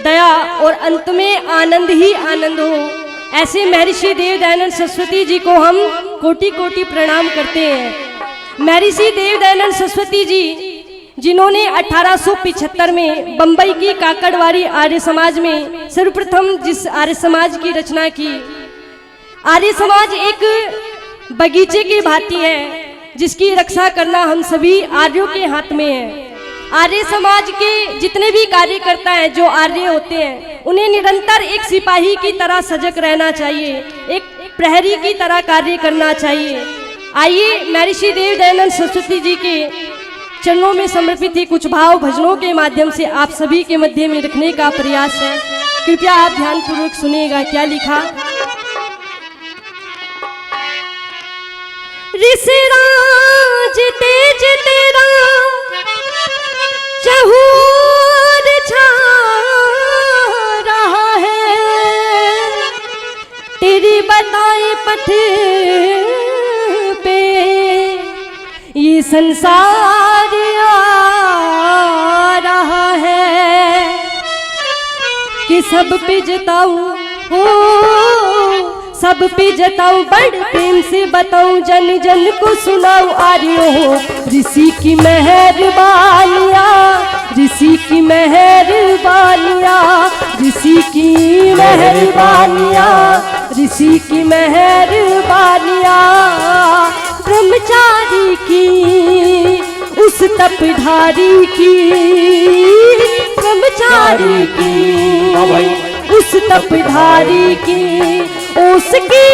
दया और अंत में आनंद ही आनंद हो। ऐसे महर्षि देव दयानंद सरस्वती जी को हम कोटि कोटि प्रणाम करते हैं। महर्षि देव दयानंद सरस्वती जी जिन्होंने 1875 में बंबई की काकड़वाड़ी आर्य समाज में सर्वप्रथम जिस आर्य समाज की रचना की। आर्य समाज एक बगीचे की भांति है जिसकी रक्षा करना हम सभी आर्यों के हाथ में है। आर्य समाज के जितने भी कार्यकर्ता हैं, जो आर्य होते हैं, उन्हें निरंतर एक सिपाही की तरह सजग रहना चाहिए, एक प्रहरी की तरह कार्य करना चाहिए। आइए महर्षि देव दयानंद सरस्वती जी के चरणों में समर्पित ही कुछ भाव भजनों के माध्यम से आप सभी के मध्य में रखने का प्रयास है। कृपया आप ध्यानपूर्वक सुनिएगा। क्या लिखा? ऋषिराज तेज तेरा चहूर छा रहा है, तेरी बताए पथ पे ये संसार आ रहा है कि सब पे जताऊं हो, सब पे जताऊं, बड़ प्रेम से बताऊं, जन जन को सुनाऊं। आर्यों हो ऋषि की मेहरबानिया, ऋषि की मेहरबानिया, ऋषि की मेहरबानिया, ऋषि की मेहरबानिया। ब्रह्मचारी की उस तपधारी की, ब्रह्मचारी की उस तपधारी की, उसकी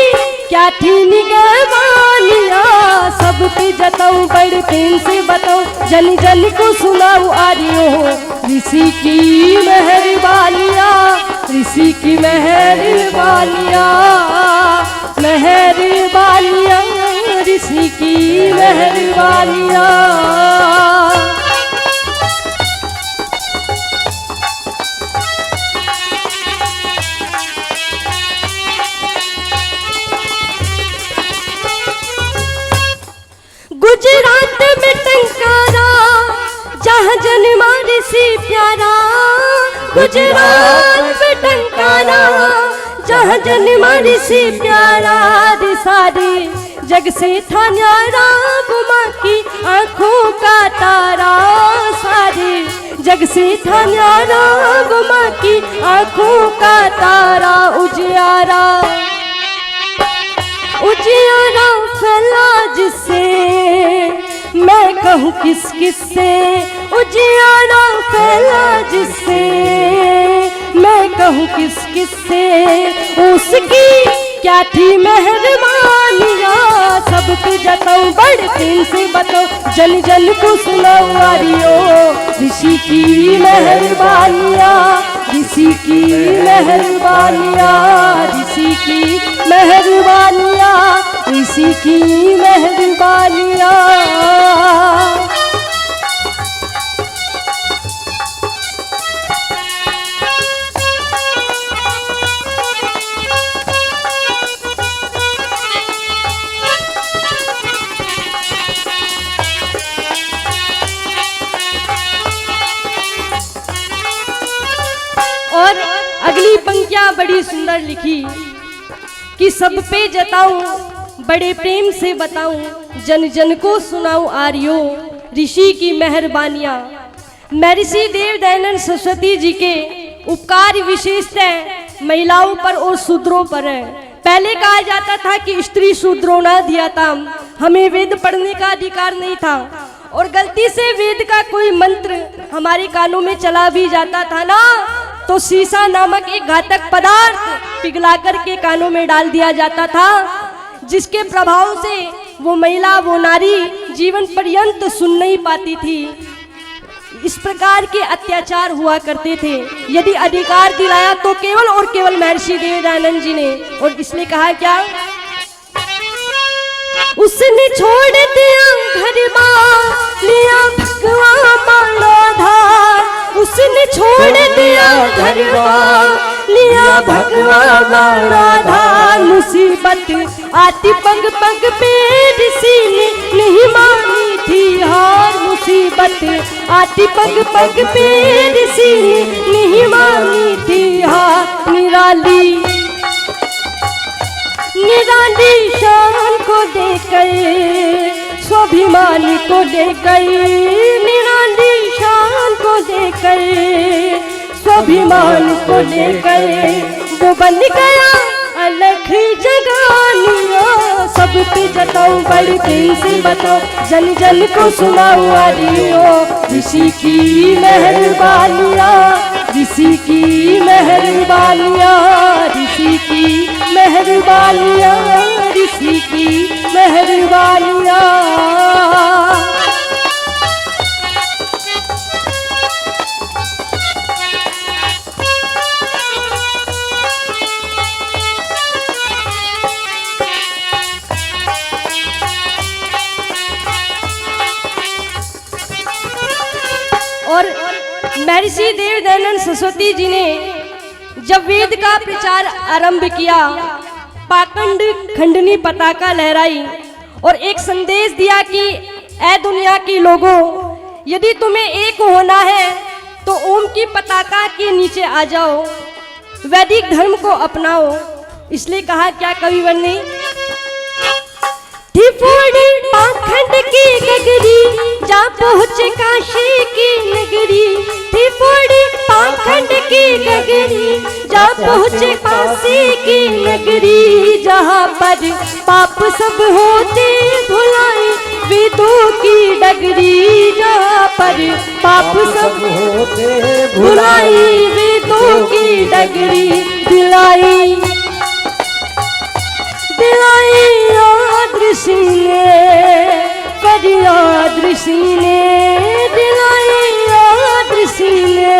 क्या थी निगहबानिया। सब पे जताऊं, बड़ प्रेम से बताऊं, जन जन को सुनाऊं। आर्यों हो ऋषि की मेहरबानिया, ऋषि की मेहरबानिया, मेहरबानिया, ऋषि की मेहरबानिया। गुजरात में टंकारा जहाँ जन्मा ऋषि प्यारा, गुजरात में टंकारा जहाँ जन्मा ऋषि प्यारा। सारे जग से था न्यारा, गुमा की आंखों का तारा। सारे जग से था न्यारा, गुमा की आंखों का तारा। उजियारा उजियारा फैला जिससे, मैं कहूँ किस किस से। उजियारा फैला जिससे, मैं कहूँ किस किस से। उसकी क्या थी मेहरबानिया। सब पे जताऊं, बड़ प्रेम से बताऊं, जन जन को सुनाऊं। आर्यों ऋषि की मेहरबानिया, ऋषि की मेहरबानिया, ऋषि की मेहरबानिया, ऋषि की मेहरबानिया। और अगली पंक्तियां बड़ी सुंदर लिखी कि सब पे जताऊं, बड़े प्रेम से बताऊं, जन जन को सुनाऊं। आर्यों ऋषि की मेहरबानियां। महर्षि देव दयानंद सरस्वती जी के उपकार विशेषतः महिलाओं पर और शूद्रों पर है। पहले कहा जाता था कि स्त्री शूद्रों ना दिया था, हमें वेद पढ़ने का अधिकार नहीं था, और गलती से वेद का कोई मंत्र हमारे कानों में चला भी जाता था ना, तो शीशा नामक एक घातक पदार्थ पिघलाकर के कानों में डाल दिया जाता था, जिसके प्रभाव से वो महिला, वो नारी जीवन पर्यंत सुन नहीं पाती थी। इस प्रकार के अत्याचार हुआ करते थे। यदि अधिकार दिलाया तो केवल और केवल महर्षि देव दयानंद जी ने, और इसलिए कहा क्या? उसने छोड़ दिया घर बार, लिया भगवान मानोधार। उसने छोड़ दिया घर बार, लिया भगवान मानोधार। मुसीबत आती पग पग पे, ऋषि ने नहीं मानी थी हार। मुसीबत आती पग पग पे, ऋषि ने नहीं मानी निराली निराली शान को देकर स्वाभिमान को देकर निराली शान को देकर स्वाभिमान को देकर वो बन गया अलग जगानिया। सब पे जताऊं बड़ी प्रेम से बताऊं जन जन को सुनाऊं आरियो ऋषि की मेहरबानियाँ ऋषि की मेहरबानियाँ ऋषि की मेहरबानियाँ ऋषि की मेहरबानियाँ। और महर्षि देव दयानंद सरस्वती जी ने जब वेद का प्रचार आरंभ किया, पाखंड खंडनी पताका लहराई और एक संदेश दिया कि ऐ दुनिया के लोगों, यदि तुम्हें एक होना है तो ओम की पताका के नीचे आ जाओ, वैदिक धर्म को अपनाओ। इसलिए कहा क्या कविवर ने, पाखंड की गगरी जा पहुँचे काशी की नगरी, पाखंड की गगरी जा पहुँचे काशी की नगरी, जहाँ पर पाप सब होते भुलाई वेदों की डगरी, जहाँ पर पाप सब होते भुलाई वेदों की डगरी, दिलाई दिलाई याद ऋषि ने फरियाद ऋषि ने दिलाई याद ऋषि ने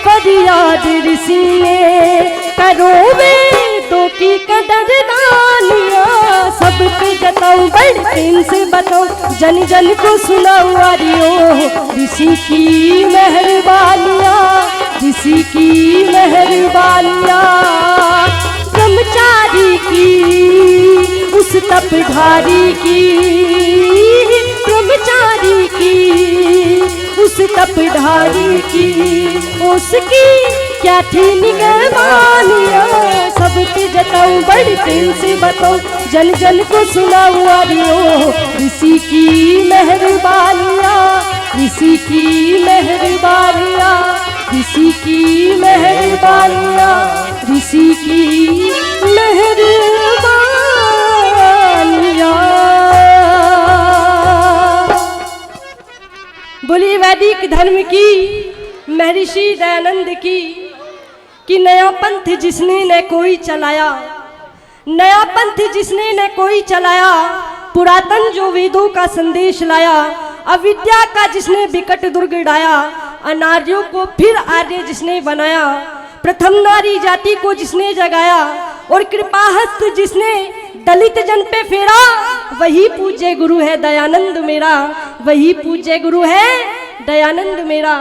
फरियाद ऋषि ने, करो वेदों की कदरदानियाँ सब पे जताऊं बड़े प्रेम से बताऊं जन जन को सुनाऊं आरियो ऋषि की मेहरबानियाँ ऋषि की मेहरबानियाँ। ब्रह्मचारी की उस तपधारी की ब्रह्मचारी की उस तपधारी की उसकी क्या थी निगहबानियाँ सब पे जताऊं बड़े प्रेम से बताऊं जन जन को सुनाऊं आरियो ऋषि की मेहरबानियाँ ऋषि की मेहरबानियाँ ऋषि की मेहरबानियाँ ऋषि की मेहरबानियाँ। बोलिए वैदिक धर्म की महर्षि दयानंद की कि नया पंथ जिसने न कोई चलाया, नया पंथ जिसने न कोई चलाया, पुरातन जो वेदों का संदेश लाया, अविद्या का जिसने विकट दुर्ग ढाया, अनार्यों को फिर आर्य जिसने बनाया, प्रथम नारी जाति को जिसने जगाया और कृपाहस्त जिसने दलित जन पे फेरा, वही पूज्य गुरु है दयानंद मेरा, वही पूज्य गुरु है दयानंद मेरा।